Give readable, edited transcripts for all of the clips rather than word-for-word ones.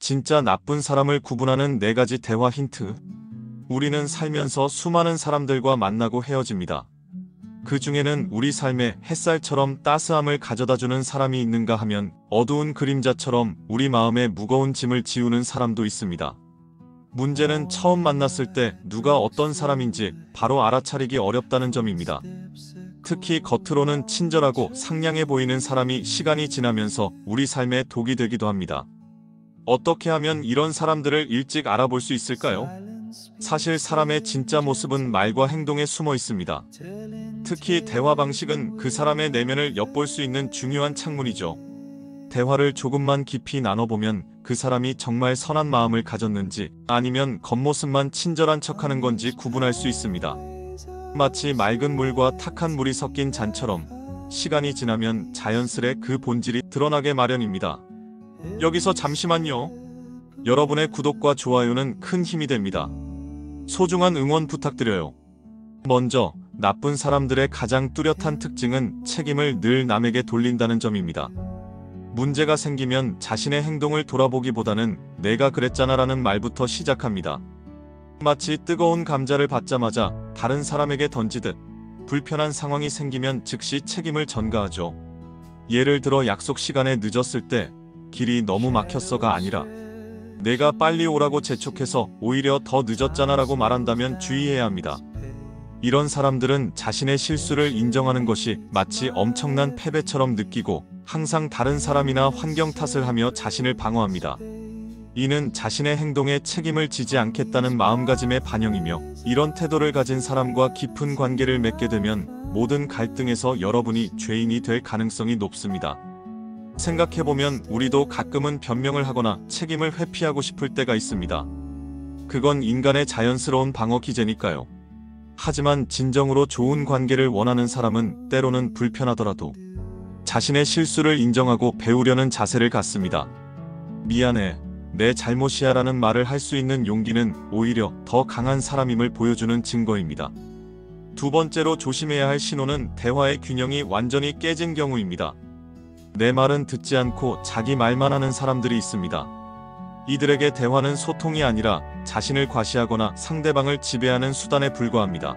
진짜 나쁜 사람을 구분하는 4가지 대화 힌트. 우리는 살면서 수많은 사람들과 만나고 헤어집니다. 그 중에는 우리 삶에 햇살처럼 따스함을 가져다주는 사람이 있는가 하면 어두운 그림자처럼 우리 마음에 무거운 짐을 지우는 사람도 있습니다. 문제는 처음 만났을 때 누가 어떤 사람인지 바로 알아차리기 어렵다는 점입니다. 특히 겉으로는 친절하고 상냥해 보이는 사람이 시간이 지나면서 우리 삶에 독이 되기도 합니다. 어떻게 하면 이런 사람들을 일찍 알아볼 수 있을까요? 사실 사람의 진짜 모습은 말과 행동에 숨어 있습니다. 특히 대화 방식은 그 사람의 내면을 엿볼 수 있는 중요한 창문이죠. 대화를 조금만 깊이 나눠보면 그 사람이 정말 선한 마음을 가졌는지 아니면 겉모습만 친절한 척하는 건지 구분할 수 있습니다. 마치 맑은 물과 탁한 물이 섞인 잔처럼 시간이 지나면 자연스레 그 본질이 드러나게 마련입니다. 여기서 잠시만요. 여러분의 구독과 좋아요는 큰 힘이 됩니다. 소중한 응원 부탁드려요. 먼저, 나쁜 사람들의 가장 뚜렷한 특징은 책임을 늘 남에게 돌린다는 점입니다. 문제가 생기면 자신의 행동을 돌아보기보다는 내가 그랬잖아라는 말부터 시작합니다. 마치 뜨거운 감자를 받자마자 다른 사람에게 던지듯 불편한 상황이 생기면 즉시 책임을 전가하죠. 예를 들어 약속 시간에 늦었을 때 길이 너무 막혔어가 아니라 내가 빨리 오라고 재촉해서 오히려 더 늦었잖아라고 말한다면 주의해야 합니다. 이런 사람들은 자신의 실수를 인정하는 것이 마치 엄청난 패배처럼 느끼고 항상 다른 사람이나 환경 탓을 하며 자신을 방어합니다. 이는 자신의 행동에 책임을 지지 않겠다는 마음가짐의 반영이며 이런 태도를 가진 사람과 깊은 관계를 맺게 되면 모든 갈등에서 여러분이 죄인이 될 가능성이 높습니다. 생각해보면 우리도 가끔은 변명을 하거나 책임을 회피하고 싶을 때가 있습니다. 그건 인간의 자연스러운 방어 기제니까요. 하지만 진정으로 좋은 관계를 원하는 사람은 때로는 불편하더라도 자신의 실수를 인정하고 배우려는 자세를 갖습니다. 미안해, 내 잘못이야 라는 말을 할 수 있는 용기는 오히려 더 강한 사람임을 보여주는 증거입니다. 두 번째로 조심해야 할 신호는 대화의 균형이 완전히 깨진 경우입니다. 내 말은 듣지 않고 자기 말만 하는 사람들이 있습니다. 이들에게 대화는 소통이 아니라 자신을 과시하거나 상대방을 지배하는 수단에 불과합니다.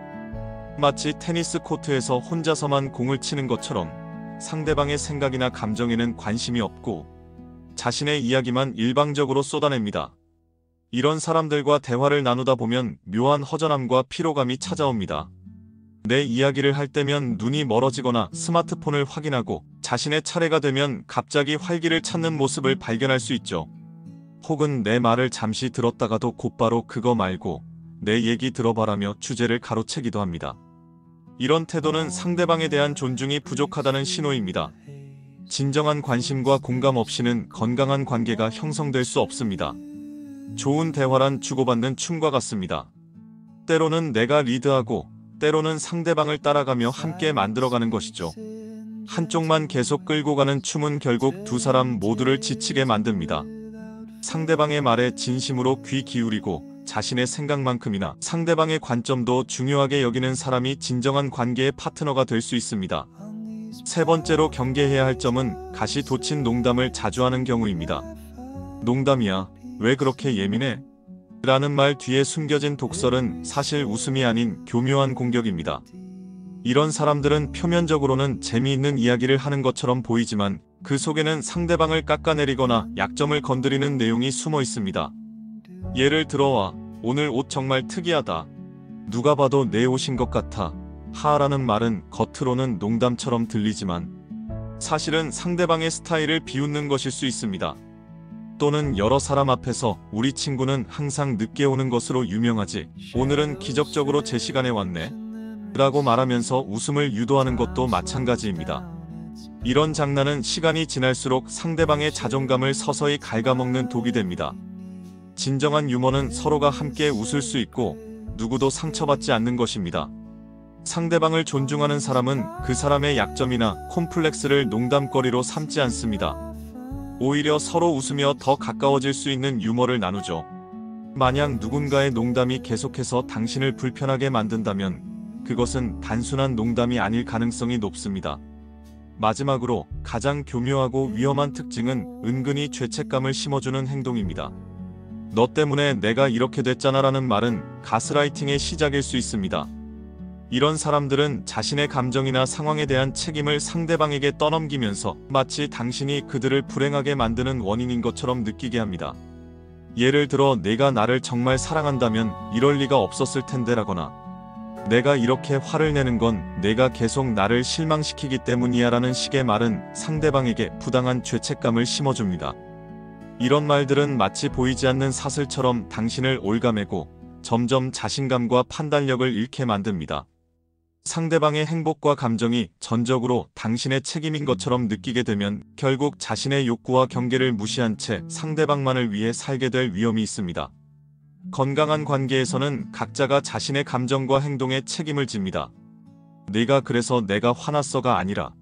마치 테니스 코트에서 혼자서만 공을 치는 것처럼 상대방의 생각이나 감정에는 관심이 없고 자신의 이야기만 일방적으로 쏟아냅니다. 이런 사람들과 대화를 나누다 보면 묘한 허전함과 피로감이 찾아옵니다. 내 이야기를 할 때면 눈이 멀어지거나 스마트폰을 확인하고 자신의 차례가 되면 갑자기 활기를 찾는 모습을 발견할 수 있죠. 혹은 내 말을 잠시 들었다가도 곧바로 그거 말고 내 얘기 들어봐라며 주제를 가로채기도 합니다. 이런 태도는 상대방에 대한 존중이 부족하다는 신호입니다. 진정한 관심과 공감 없이는 건강한 관계가 형성될 수 없습니다. 좋은 대화란 주고받는 춤과 같습니다. 때로는 내가 리드하고 때로는 상대방을 따라가며 함께 만들어가는 것이죠. 한쪽만 계속 끌고 가는 춤은 결국 두 사람 모두를 지치게 만듭니다. 상대방의 말에 진심으로 귀 기울이고 자신의 생각만큼이나 상대방의 관점도 중요하게 여기는 사람이 진정한 관계의 파트너가 될 수 있습니다. 세 번째로 경계해야 할 점은 가시 돋친 농담을 자주 하는 경우입니다. 농담이야, 왜 그렇게 예민해? 라는 말 뒤에 숨겨진 독설은 사실 웃음이 아닌 교묘한 공격입니다. 이런 사람들은 표면적으로는 재미있는 이야기를 하는 것처럼 보이지만 그 속에는 상대방을 깎아내리거나 약점을 건드리는 내용이 숨어 있습니다. 예를 들어와, 오늘 옷 정말 특이하다. 누가 봐도 내 옷인 것 같아. 하라는 말은 겉으로는 농담처럼 들리지만 사실은 상대방의 스타일을 비웃는 것일 수 있습니다. 또는 여러 사람 앞에서 우리 친구는 항상 늦게 오는 것으로 유명하지. 오늘은 기적적으로 제 시간에 왔네. 라고 말하면서 웃음을 유도하는 것도 마찬가지입니다. 이런 장난은 시간이 지날수록 상대방의 자존감을 서서히 갉아먹는 독이 됩니다. 진정한 유머는 서로가 함께 웃을 수 있고 누구도 상처받지 않는 것입니다. 상대방을 존중하는 사람은 그 사람의 약점이나 콤플렉스를 농담거리로 삼지 않습니다. 오히려 서로 웃으며 더 가까워질 수 있는 유머를 나누죠. 만약 누군가의 농담이 계속해서 당신을 불편하게 만든다면 그것은 단순한 농담이 아닐 가능성이 높습니다. 마지막으로 가장 교묘하고 위험한 특징은 은근히 죄책감을 심어주는 행동입니다. 너 때문에 내가 이렇게 됐잖아라는 말은 가스라이팅의 시작일 수 있습니다. 이런 사람들은 자신의 감정이나 상황에 대한 책임을 상대방에게 떠넘기면서 마치 당신이 그들을 불행하게 만드는 원인인 것처럼 느끼게 합니다. 예를 들어 내가 나를 정말 사랑한다면 이럴 리가 없었을 텐데라거나 내가 이렇게 화를 내는 건 내가 계속 나를 실망시키기 때문이야 라는 식의 말은 상대방에게 부당한 죄책감을 심어줍니다. 이런 말들은 마치 보이지 않는 사슬처럼 당신을 올가매고 점점 자신감과 판단력을 잃게 만듭니다. 상대방의 행복과 감정이 전적으로 당신의 책임인 것처럼 느끼게 되면 결국 자신의 욕구와 경계를 무시한 채 상대방만을 위해 살게 될 위험이 있습니다. 건강한 관계에서는 각자가 자신의 감정과 행동에 책임을 집니다. 네가 그래서 내가 화났어가 아니라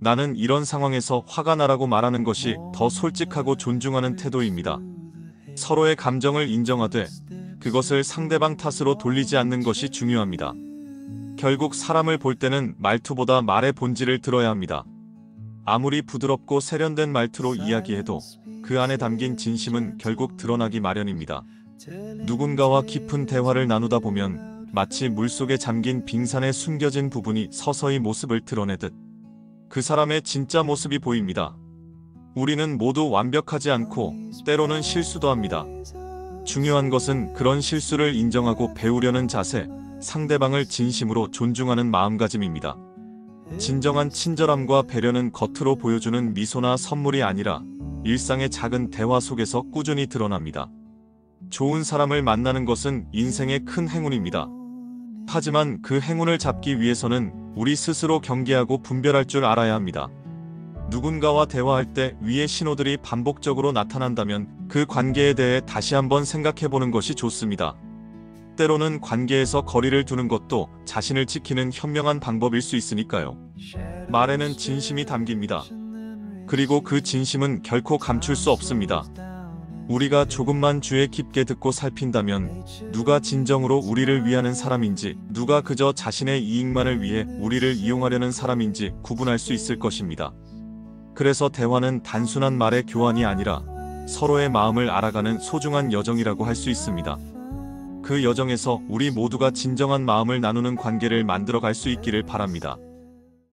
나는 이런 상황에서 화가 나라고 말하는 것이 더 솔직하고 존중하는 태도입니다. 서로의 감정을 인정하되 그것을 상대방 탓으로 돌리지 않는 것이 중요합니다. 결국 사람을 볼 때는 말투보다 말의 본질을 들어야 합니다. 아무리 부드럽고 세련된 말투로 이야기해도 그 안에 담긴 진심은 결국 드러나기 마련입니다. 누군가와 깊은 대화를 나누다 보면 마치 물속에 잠긴 빙산에 숨겨진 부분이 서서히 모습을 드러내듯 그 사람의 진짜 모습이 보입니다. 우리는 모두 완벽하지 않고 때로는 실수도 합니다. 중요한 것은 그런 실수를 인정하고 배우려는 자세, 상대방을 진심으로 존중하는 마음가짐입니다. 진정한 친절함과 배려는 겉으로 보여주는 미소나 선물이 아니라 일상의 작은 대화 속에서 꾸준히 드러납니다. 좋은 사람을 만나는 것은 인생의 큰 행운입니다. 하지만 그 행운을 잡기 위해서는 우리 스스로 경계하고 분별할 줄 알아야 합니다. 누군가와 대화할 때 위의 신호들이 반복적으로 나타난다면 그 관계에 대해 다시 한번 생각해보는 것이 좋습니다. 때로는 관계에서 거리를 두는 것도 자신을 지키는 현명한 방법일 수 있으니까요. 말에는 진심이 담깁니다. 그리고 그 진심은 결코 감출 수 없습니다. 우리가 조금만 주의 깊게 듣고 살핀다면 누가 진정으로 우리를 위하는 사람인지, 누가 그저 자신의 이익만을 위해 우리를 이용하려는 사람인지 구분할 수 있을 것입니다. 그래서 대화는 단순한 말의 교환이 아니라 서로의 마음을 알아가는 소중한 여정이라고 할 수 있습니다. 그 여정에서 우리 모두가 진정한 마음을 나누는 관계를 만들어 갈 수 있기를 바랍니다.